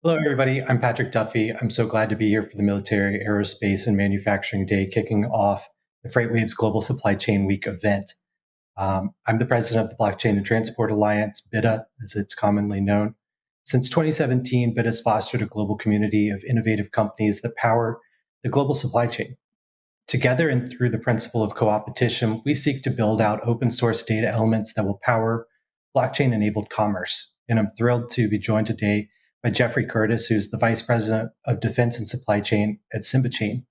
Hello, everybody. I'm Patrick Duffy. I'm so glad to be here for the Military, Aerospace, and Manufacturing Day, kicking off the FreightWaves Global Supply Chain Week event. I'm the president of the Blockchain and Transport Alliance, BiTA, as it's commonly known. Since 2017, BiTA has fostered a global community of innovative companies that power the global supply chain. Together and through the principle of co-opetition, we seek to build out open source data elements that will power blockchain-enabled commerce. And I'm thrilled to be joined today by Jeffrey Curtis, who's the Vice President of Defense and Supply Chain at SIMBA Chain.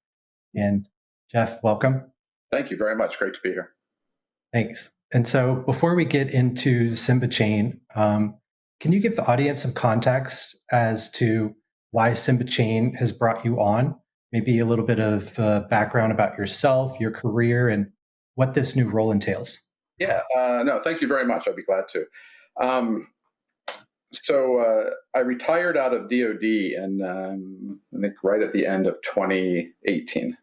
And Jeff, welcome. Thank you very much. Great to be here. Thanks. And so before we get into SIMBA Chain, can you give the audience some context as to why SIMBA Chain has brought you on? Maybe a little bit of background about yourself, your career, and what this new role entails. Yeah, no, thank you very much. I'd be glad to. So I retired out of DoD and I think right at the end of 2018.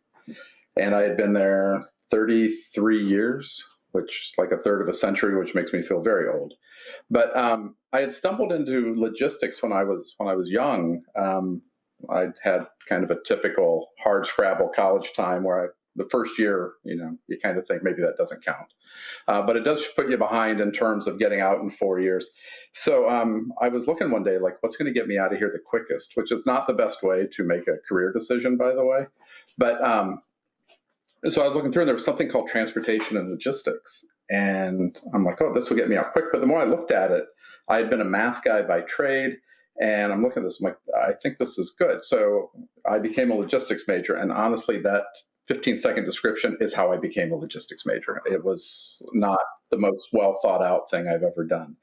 And I had been there 33 years, which is like a third of a century, which makes me feel very old. But I had stumbled into logistics when I was young. I'd had kind of a typical hard scrabble college time where the first year, you kind of think maybe that doesn't count. But it does put you behind in terms of getting out in 4 years. So I was looking one day, like, what's going to get me out of here the quickest, which is not the best way to make a career decision, by the way. But so I was looking through, and there was something called transportation and logistics. And I'm like, oh, this will get me out quick. But the more I looked at it, I had been a math guy by trade. And I'm looking at this, I'm like, I think this is good. So I became a logistics major. And honestly, that 15-second description is how I became a logistics major. It was not the most well thought out thing I've ever done.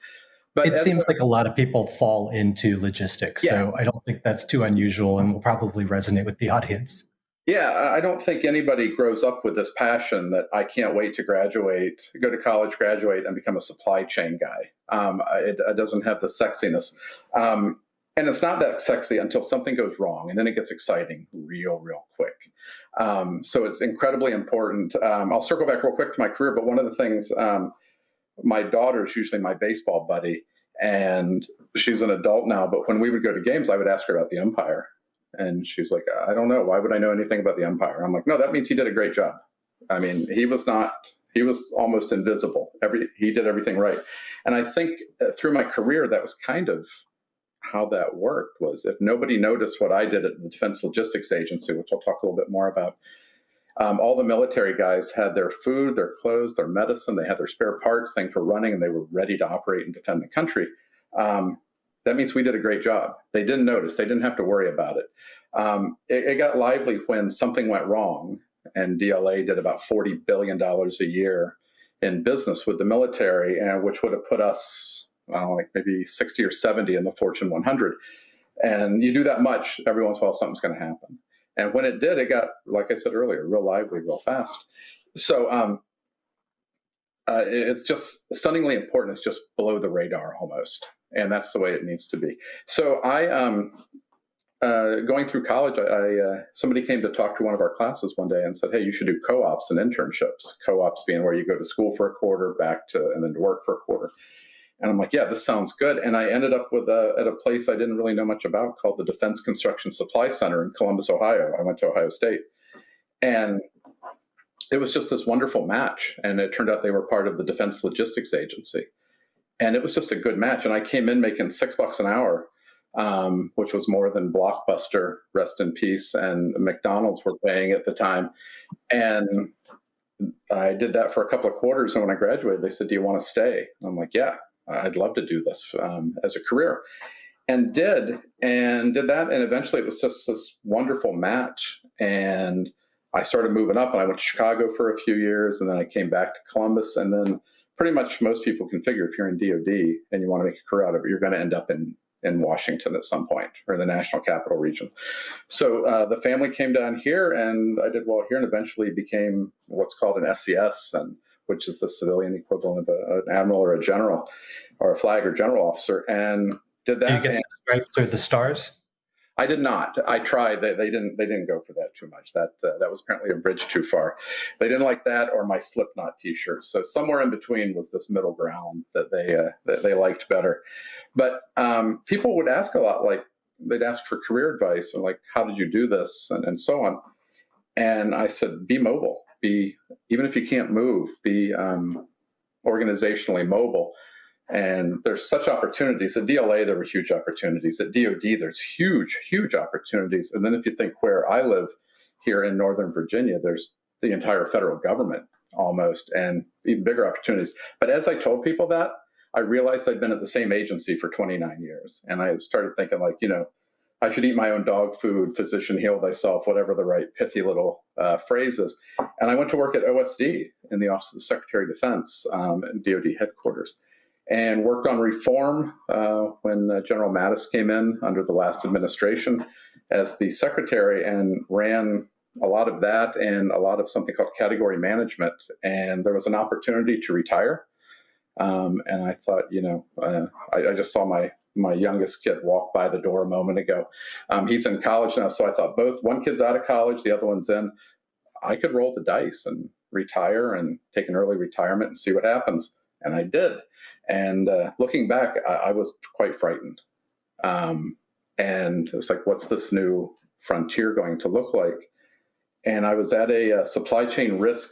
But it seems like a lot of people fall into logistics. Yes. So I don't think that's too unusual and will probably resonate with the audience. Yeah, I don't think anybody grows up with this passion that I can't wait to graduate, go to college, graduate, and become a supply chain guy. It doesn't have the sexiness. And it's not that sexy until something goes wrong, and then it gets exciting real quick. So it's incredibly important. I'll circle back real quick to my career, but one of the things, my daughter's usually my baseball buddy, and she's an adult now, but when we would go to games, I would ask her about the umpire. And she's like, I don't know. Why would I know anything about the umpire? I'm like, no, that means he did a great job. I mean, he was almost invisible. He did everything right. And I think through my career, that was kind of how that worked, was if nobody noticed what I did at the Defense Logistics Agency, which I'll talk a little bit more about, all the military guys had their food, their clothes, their medicine, they had their spare parts, things were running, and they were ready to operate and defend the country. That means we did a great job. They didn't notice. They didn't have to worry about it. It got lively when something went wrong, and DLA did about $40 billion a year in business with the military, and which would have put us, like maybe 60 or 70 in the Fortune 100. And you do that much, every once in a while something's going to happen. And when it did, it got, like I said earlier, real lively, real fast. So it's just stunningly important. It's just below the radar almost. And that's the way it needs to be. So going through college, somebody came to talk to one of our classes one day and said, hey, you should do co-ops and internships. Co-ops being where you go to school for a quarter, and then to work for a quarter. And I'm like, yeah, this sounds good. And I ended up at a place I didn't really know much about called the Defense Construction Supply Center in Columbus, Ohio. I went to Ohio State. And it was just this wonderful match. And it turned out they were part of the Defense Logistics Agency. And it was just a good match. And I came in making $6 an hour, which was more than Blockbuster, rest in peace, and McDonald's were paying at the time. And I did that for a couple of quarters. And when I graduated, they said, do you want to stay? And I'm like, yeah, I'd love to do this as a career. And did that. And eventually it was just this wonderful match. And I started moving up, and I went to Chicago for a few years. And then I came back to Columbus. And then pretty much most people can figure if you're in DoD and you want to make a career out of it, you're going to end up in Washington at some point, or the National Capital Region. So the family came down here, and I did well here, and eventually became what's called an SCS, which is the civilian equivalent of an admiral or a general, or a flag or general officer, and did that. Did you get the stripes or the stars? I did not. I tried. They didn't go for that too much. That was apparently a bridge too far. They didn't like that or my Slipknot T-shirt. So somewhere in between was this middle ground that they liked better. But people would ask a lot, like, they'd ask for career advice and like, how did you do this, and so on. And I said, be mobile. Even if you can't move, be organizationally mobile. And there's such opportunities. At DLA, there were huge opportunities. At DoD, there's huge, huge opportunities. And then if you think where I live here in Northern Virginia, there's the entire federal government almost, and even bigger opportunities. But as I told people that, I realized I'd been at the same agency for 29 years. And I started thinking like, I should eat my own dog food, physician heal thyself, whatever the right pithy little phrase is. And I went to work at OSD in the Office of the Secretary of Defense at DoD headquarters, and worked on reform when General Mattis came in under the last administration as the secretary, and ran a lot of that and a lot of something called category management. And there was an opportunity to retire. And I thought, I just saw my youngest kid walk by the door a moment ago. He's in college now. So I thought one kid's out of college, the other one's in. I could roll the dice and retire and take an early retirement and see what happens. And I did. And looking back, I was quite frightened. And it's like, what's this new frontier going to look like? And I was at a supply chain risk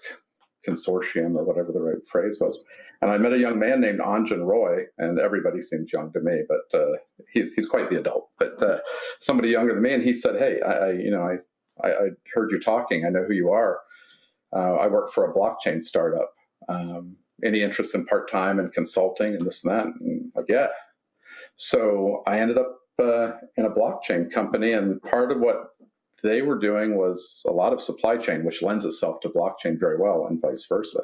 consortium, or whatever the right phrase was. And I met a young man named Anjan Roy, and everybody seems young to me, but he's quite the adult. But somebody younger than me, and he said, "Hey, I heard you talking. I know who you are. I work for a blockchain startup. Any interest in part-time and consulting and this and that?" And like, yeah. So I ended up in a blockchain company, and part of what they were doing was a lot of supply chain, which lends itself to blockchain very well, and vice versa.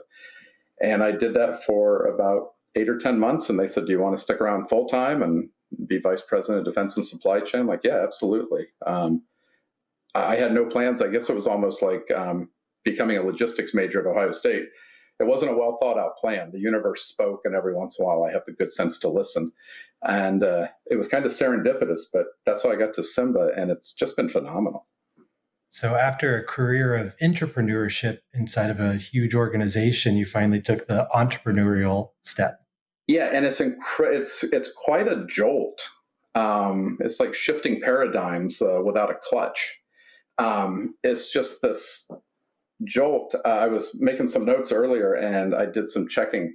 And I did that for about 8 or 10 months, and they said, "Do you want to stick around full-time and be vice president of defense and supply chain?" I'm like, yeah, absolutely. I had no plans. I guess it was almost like becoming a logistics major at Ohio State. It wasn't a well-thought-out plan. The universe spoke, and every once in a while I have the good sense to listen. And it was kind of serendipitous, but that's how I got to SIMBA, and it's just been phenomenal. So after a career of entrepreneurship inside of a huge organization, you finally took the entrepreneurial step. Yeah, and it's quite a jolt. It's like shifting paradigms without a clutch. It's just this jolt. I was making some notes earlier, and I did some checking.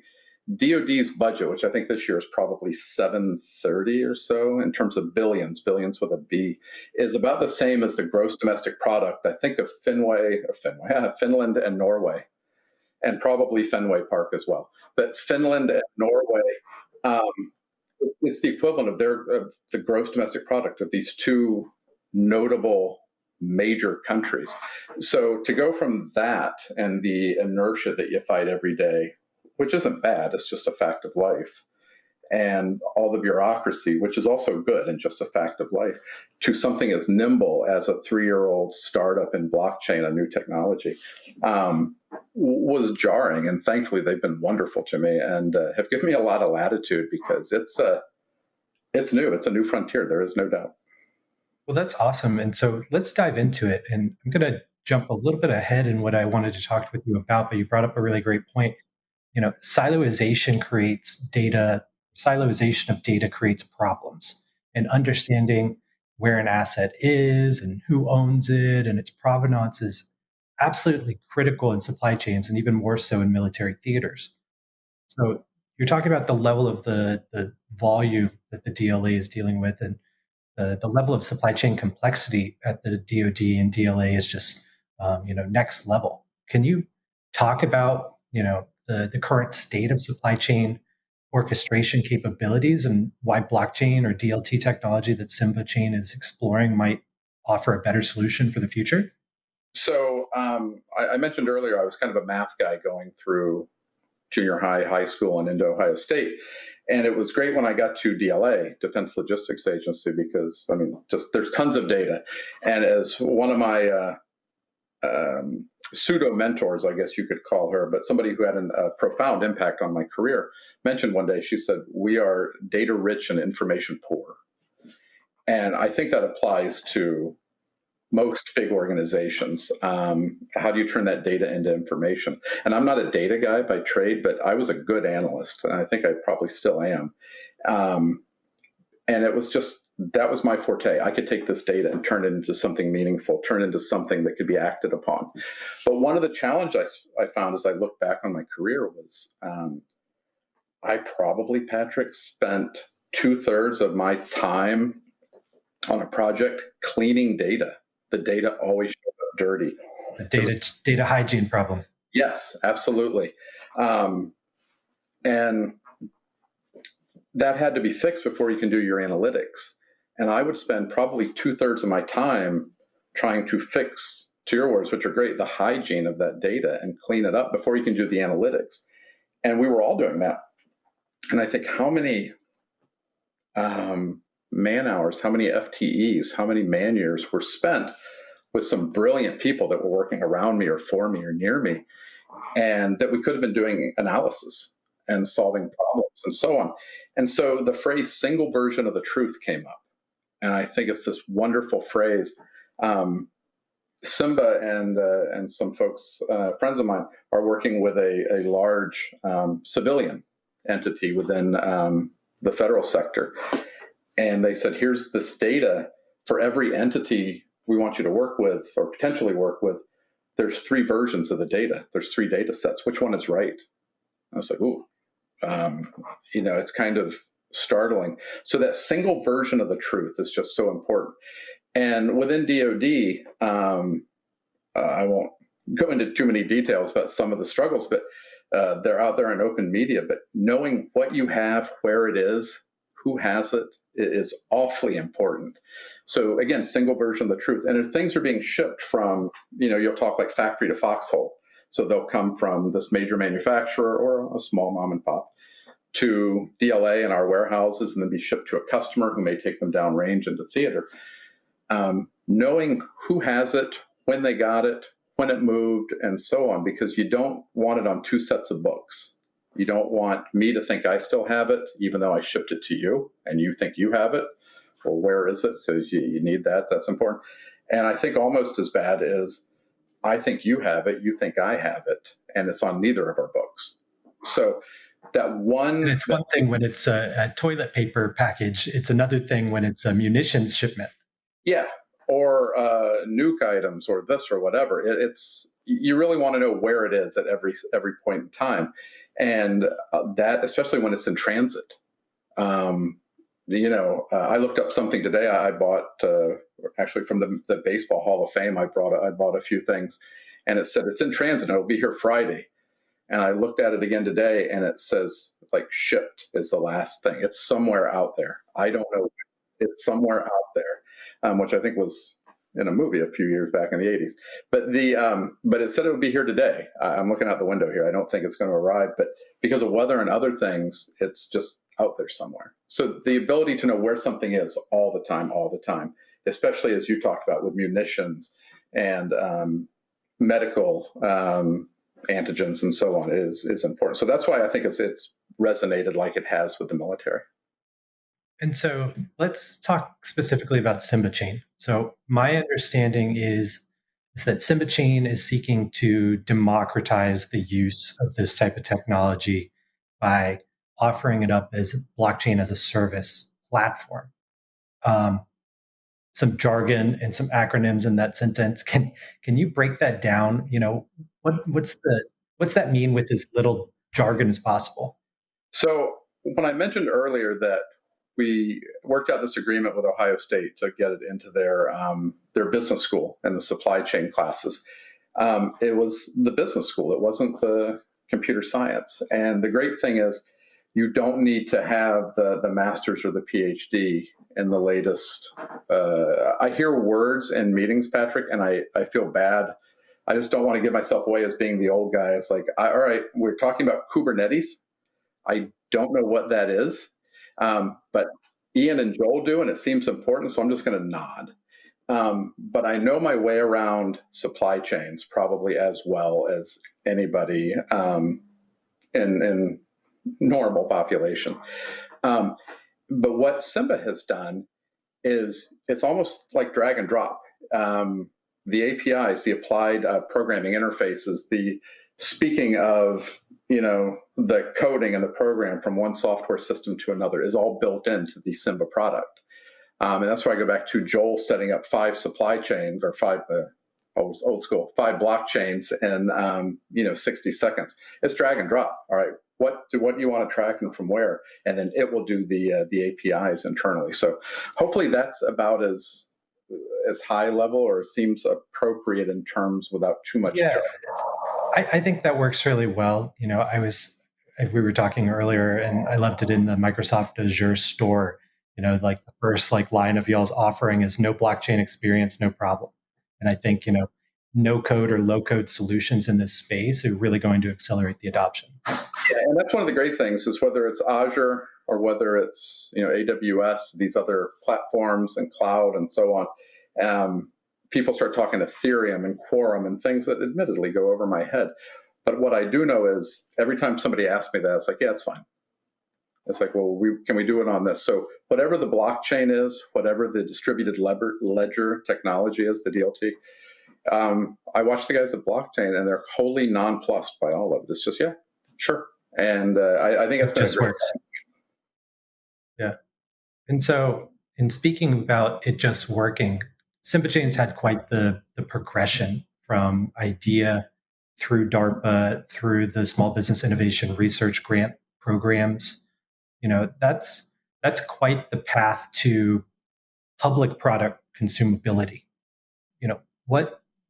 DoD's budget, which I think this year is probably 730 or so in terms of billions with a B, is about the same as the gross domestic product, I think, of Finland and Norway, and probably Fenway Park as well. But Finland and Norway, it's the equivalent of the gross domestic product of these two notable major countries. So to go from that and the inertia that you fight every day, which isn't bad, it's just a fact of life, and all the bureaucracy, which is also good and just a fact of life, to something as nimble as a 3-year-old startup in blockchain, a new technology, was jarring. And thankfully, they've been wonderful to me and have given me a lot of latitude, because it's new. It's a new frontier. There is no doubt. Well, that's awesome. And so let's dive into it. And I'm going to jump a little bit ahead in what I wanted to talk with you about, but you brought up a really great point. Siloization of data creates problems, and understanding where an asset is and who owns it and its provenance is absolutely critical in supply chains, and even more so in military theaters. So you're talking about the level of the volume that the DLA is dealing with, and the level of supply chain complexity at the DoD and DLA is just next level. Can you talk about the current state of supply chain orchestration capabilities, and why blockchain or DLT technology that SIMBA Chain is exploring might offer a better solution for the future? So I mentioned earlier I was kind of a math guy going through junior high, high school, and into Ohio State. And it was great when I got to DLA, Defense Logistics Agency, because, there's tons of data. And as one of my pseudo mentors, I guess you could call her, but somebody who had a profound impact on my career, mentioned one day, she said, "We are data rich and information poor." And I think that applies to most big organizations. How do you turn that data into information? And I'm not a data guy by trade, but I was a good analyst, and I think I probably still am. And it was just that was my forte. I could take this data and turn it into something meaningful, turn it into something that could be acted upon. But one of the challenges I found as I look back on my career was I probably, Patrick, spent 2/3 of my time on a project cleaning data. The data always showed up dirty. A data hygiene problem. Yes, absolutely. And that had to be fixed before you can do your analytics. And I would spend probably 2/3 of my time trying to fix, to your words, which are great, the hygiene of that data and clean it up before you can do the analytics. And we were all doing that. And I think how many man hours, how many FTEs, how many man years were spent with some brilliant people that were working around me or for me or near me, and that we could have been doing analysis and solving problems and so on. And so the phrase single version of the truth came up. And I think it's this wonderful phrase. SIMBA and some folks, friends of mine, are working with a large civilian entity within the federal sector. And they said, here's this data for every entity we want you to work with or potentially work with. There's 3 versions of the data. There's 3 data sets. Which one is right? I was like, ooh, it's kind of startling. So that single version of the truth is just so important. And within DoD, I won't go into too many details about some of the struggles, but they're out there in open media. But knowing what you have, where it is, who has it, is awfully important. So again, single version of the truth. And if things are being shipped from, you'll talk like factory to foxhole. So they'll come from this major manufacturer or a small mom and pop to DLA in our warehouses and then be shipped to a customer who may take them downrange into theater. Knowing who has it, when they got it, when it moved, and so on, because you don't want it on 2 sets of books. You don't want me to think I still have it, even though I shipped it to you, and you think you have it. Well, where is it? So you need that. That's important. And I think almost as bad is I think you have it, you think I have it, and it's on neither of our books. So that one... And it's one thing when it's a toilet paper package. It's another thing when it's a munitions shipment. Yeah, or nuke items or this or whatever. You really want to know where it is at every point in time. And that, especially when it's in transit. I looked up something today. I bought, actually from the Baseball Hall of Fame, I bought a few things, and it said it's in transit and it'll be here Friday. And I looked at it again today, and it says like shipped is the last thing. It's somewhere out there. I don't know. It's somewhere out there, which I think was in a movie a few years back in the 80s. But it said it would be here today. I'm looking out the window here. I don't think it's going to arrive, but because of weather and other things, it's just out there somewhere. So the ability to know where something is all the time, especially as you talked about with munitions and medical antigens and so on, is important. So that's why I think it's resonated like it has with the military. And so let's talk specifically about SIMBA Chain. So my understanding is that SIMBA Chain is seeking to democratize the use of this type of technology by offering it up as a blockchain as a service platform. Some jargon and some acronyms in that sentence. Can you break that down? What's that mean with as little jargon as possible? So when I mentioned earlier that we worked out this agreement with Ohio State to get it into their business school and the supply chain classes, it was the business school. It wasn't the computer science. And the great thing is you don't need to have the master's or the PhD in the latest. I hear words in meetings, Patrick, and I feel bad. I just don't want to give myself away as being the old guy. It's like, all right, we're talking about Kubernetes. I don't know what that is. But Ian and Joel do, and it seems important, so I'm just going to nod. But I know my way around supply chains probably as well as anybody in normal population. But what SIMBA has done is it's almost like drag and drop. The APIs, the applied programming interfaces, speaking of the coding and the program from one software system to another is all built into the SIMBA product. And that's why I go back to Joel setting up 5 supply chains or 5 old school 5 blockchains in 60 seconds. It's drag and drop. All right, what do you want to track and from where, and then it will do the APIs internally. So hopefully that's about as high level or seems appropriate in terms without too much. Yeah, I think that works really well. We were talking earlier, and I loved it in the Microsoft Azure store. Like the first line of y'all's offering is no blockchain experience, no problem. And I think no code or low code solutions in this space are really going to accelerate the adoption. Yeah, and that's one of the great things is whether it's Azure or whether it's AWS, these other platforms and cloud and so on. People start talking Ethereum and Quorum and things that admittedly go over my head. But what I do know is every time somebody asks me that, it's like, yeah, it's fine. It's like, well, can we do it on this? So whatever the blockchain is, whatever the distributed ledger technology is, the DLT, I watch the guys at Blockchain and they're wholly nonplussed by all of it. It's just, yeah, sure. And I think it just works. Yeah. And so in speaking about it just working, SIMBA Chain's had quite the progression from idea through DARPA, through the Small Business Innovation Research Grant programs. That's quite the path to public product consumability.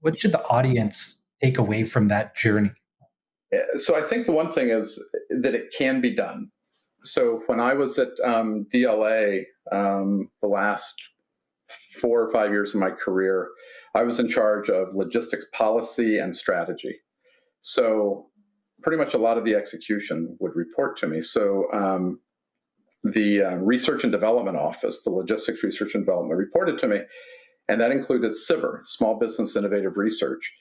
What should the audience take away from that journey? So I think the one thing is that it can be done. So when I was at DLA, the last 4 or 5 years of my career, I was in charge of logistics policy and strategy. So pretty much a lot of the execution would report to me. So the research and development office, the logistics research and development, reported to me, and that included SIBR, Small Business Innovative Research.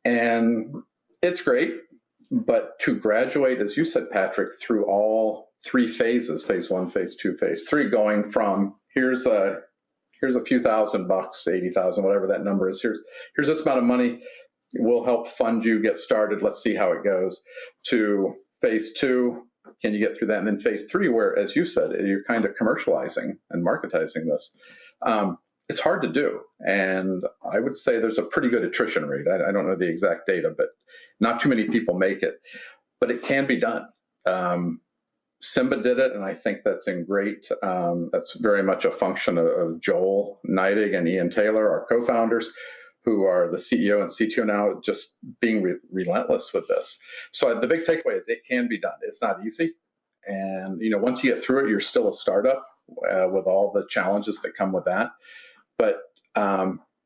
And it's great, but to graduate, as you said, Patrick, through all 3 phases, phase 1, phase 2, phase 3, going from here's a few $1,000, 80,000, whatever that number is. Here's this amount of money. We'll help fund you get started. Let's see how it goes. To phase 2, can you get through that? And then phase 3, where, as you said, you're kind of commercializing and marketizing this. It's hard to do. And I would say there's a pretty good attrition rate. I don't know the exact data, but not too many people make it. But it can be done. SIMBA did it, and I think that's that's very much a function of Joel Neidig and Ian Taylor, our co-founders, who are the CEO and CTO now, just being relentless with this. So the big takeaway is it can be done. It's not easy. And once you get through it, you're still a startup with all the challenges that come with that. But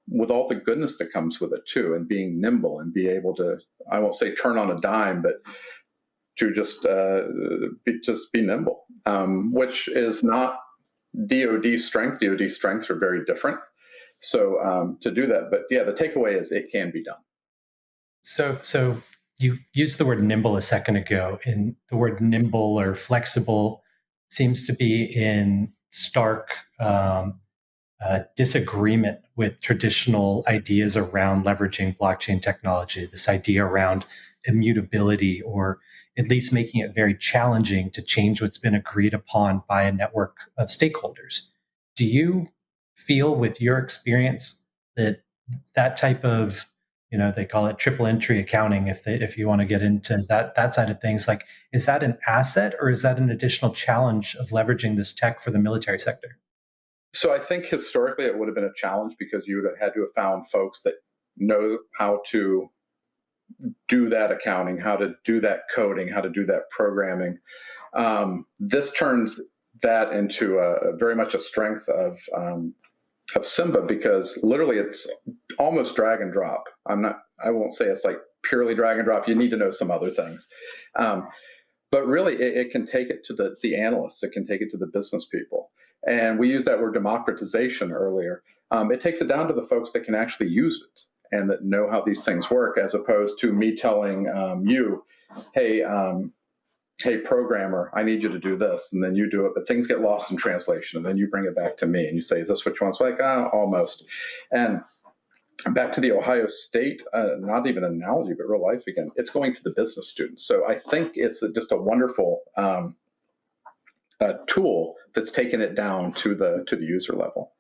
with all the goodness that comes with it too, and being nimble and be able to, I won't say turn on a dime, but to just be nimble, which is not DoD strength. DoD strengths are very different. So to do that, but yeah, the takeaway is it can be done. So you used the word nimble a second ago, and the word nimble or flexible seems to be in stark disagreement with traditional ideas around leveraging blockchain technology. This idea around immutability, or at least making it very challenging to change what's been agreed upon by a network of stakeholders. Do you feel, with your experience, that type of, they call it triple entry accounting, if you want to get into that side of things, like, is that an asset or is that an additional challenge of leveraging this tech for the military sector? So I think historically it would have been a challenge because you would have had to have found folks that know how to do that accounting, how to do that coding, how to do that programming. This turns that into very much a strength of SIMBA, because literally it's almost drag and drop. I won't say it's like purely drag and drop. You need to know some other things. But really it can take it to the analysts. It can take it to the business people. And we used that word democratization earlier. It takes it down to the folks that can actually use it and that know how these things work, as opposed to me telling you, hey, programmer, I need you to do this, and then you do it, but things get lost in translation, and then you bring it back to me, and you say, is this what you want? It's like, almost. And back to the Ohio State, not even an analogy, but real life again, it's going to the business students. So I think it's just a wonderful tool that's taken it down to the user level.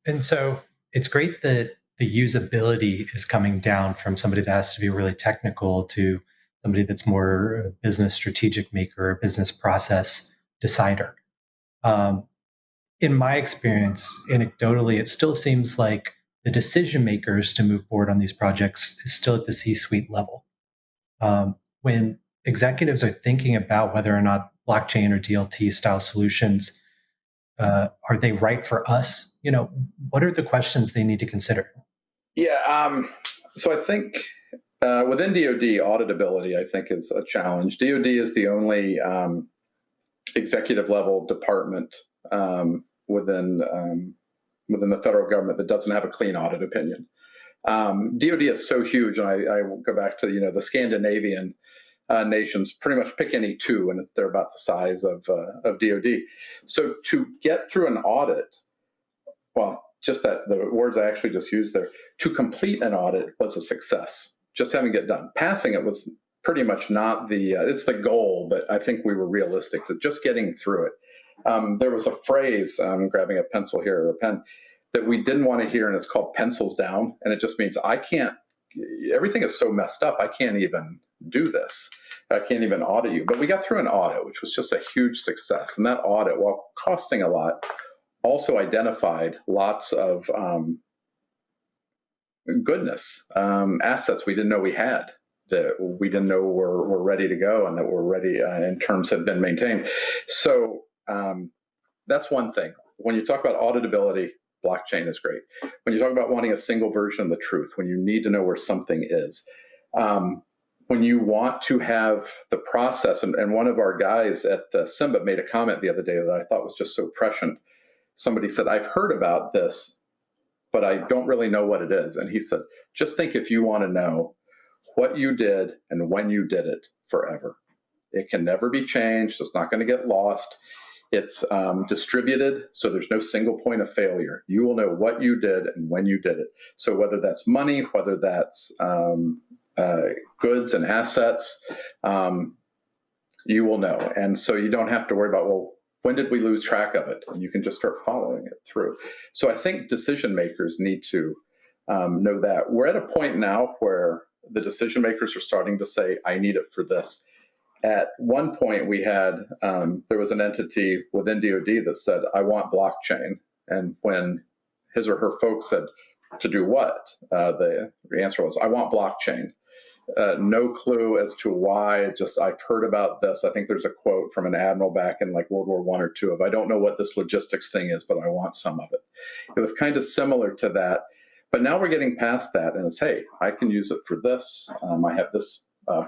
And so it's great that the usability is coming down from somebody that has to be really technical to somebody that's more a business strategic maker, or business process decider. Um, in my experience, anecdotally, it still seems like the decision makers to move forward on these projects is still at the C-suite level. When executives are thinking about whether or not blockchain or DLT style solutions are they right for us? What are the questions they need to consider? Yeah. So I think within DoD, auditability, I think, is a challenge. DoD is the only executive level department within the federal government that doesn't have a clean audit opinion. DoD is so huge, and I will go back to the Scandinavian nations. Pretty much pick any two, and they're about the size of DoD. So to get through an audit, well, just that the words I actually just used there, to complete an audit was a success. Just having it done, passing it was pretty much not it's the goal, but I think we were realistic to just getting through it. There was a phrase, I'm grabbing a pencil here or a pen, that we didn't want to hear, and it's called pencils down. And it just means everything is so messed up, I can't even do this. I can't even audit you. But we got through an audit, which was just a huge success. And that audit, while costing a lot, also identified lots of goodness, assets we didn't know we had, that we didn't know were ready to go and that were ready in terms have been maintained. So that's one thing. When you talk about auditability, blockchain is great. When you talk about wanting a single version of the truth, when you need to know where something is, when you want to have the process, and one of our guys at SIMBA made a comment the other day that I thought was just so prescient. Somebody said, I've heard about this, but I don't really know what it is. And he said, just think if you want to know what you did and when you did it forever. It can never be changed. It's not going to get lost. It's distributed, so there's no single point of failure. You will know what you did and when you did it. So whether that's money, whether that's goods and assets, you will know. And so you don't have to worry about, well, when did we lose track of it? And you can just start following it through. So I think decision makers need to know that. We're at a point now where the decision makers are starting to say, I need it for this. At one point, we had, there was an entity within DoD that said, I want blockchain. And when his or her folks said, to do what? The answer was, I want blockchain. No clue as to why. Just I've heard about this. I think there's a quote from an admiral back in like World War I or II of, I don't know what this logistics thing is, but I want some of it. It was kind of similar to that. But now we're getting past that, and it's, hey, I can use it for this. I have this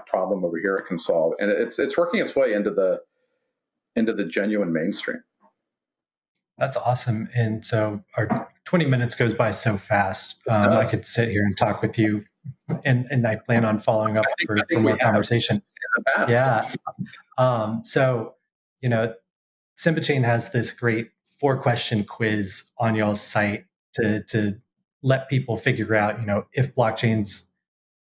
problem over here it can solve, and it's working its way into the genuine mainstream. That's awesome. And so our 20 minutes goes by so fast. I could sit here and talk with you, and I plan on following up for more conversation. Yeah. So, SIMBA Chain has this great 4-question quiz on y'all's site to let people figure out, if blockchain's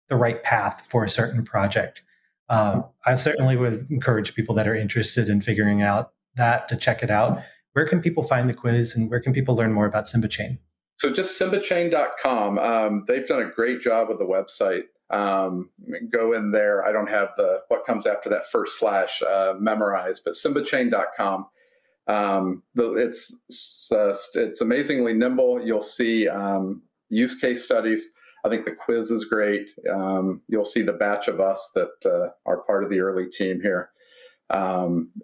the right path for a certain project. I certainly would encourage people that are interested in figuring out that to check it out. Where can people find the quiz, and where can people learn more about SIMBA Chain? So just simbachain.com. They've done a great job with the website. Go in there. I don't have what comes after that first slash memorized, but simbachain.com. It's amazingly nimble. You'll see use case studies. I think the quiz is great. You'll see the batch of us that are part of the early team here.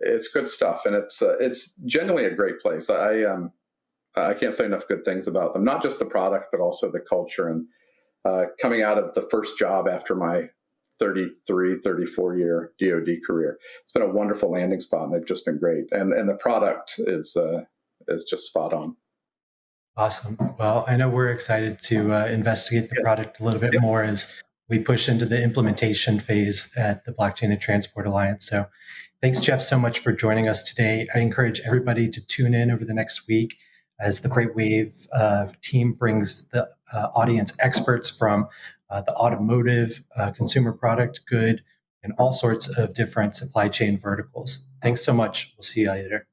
It's good stuff, and it's genuinely a great place. I can't say enough good things about them. Not just the product, but also the culture. And coming out of the first job after my 33, 34-year DoD career, it's been a wonderful landing spot, and they've just been great. And the product is just spot on. Awesome. Well, I know we're excited to investigate the product a little bit more as we push into the implementation phase at the Blockchain and Transport Alliance. So thanks, Jeff, so much for joining us today. I encourage everybody to tune in over the next week as the FreightWave team brings the audience experts from the automotive, consumer product, good, in all sorts of different supply chain verticals. Thanks so much. We'll see you later.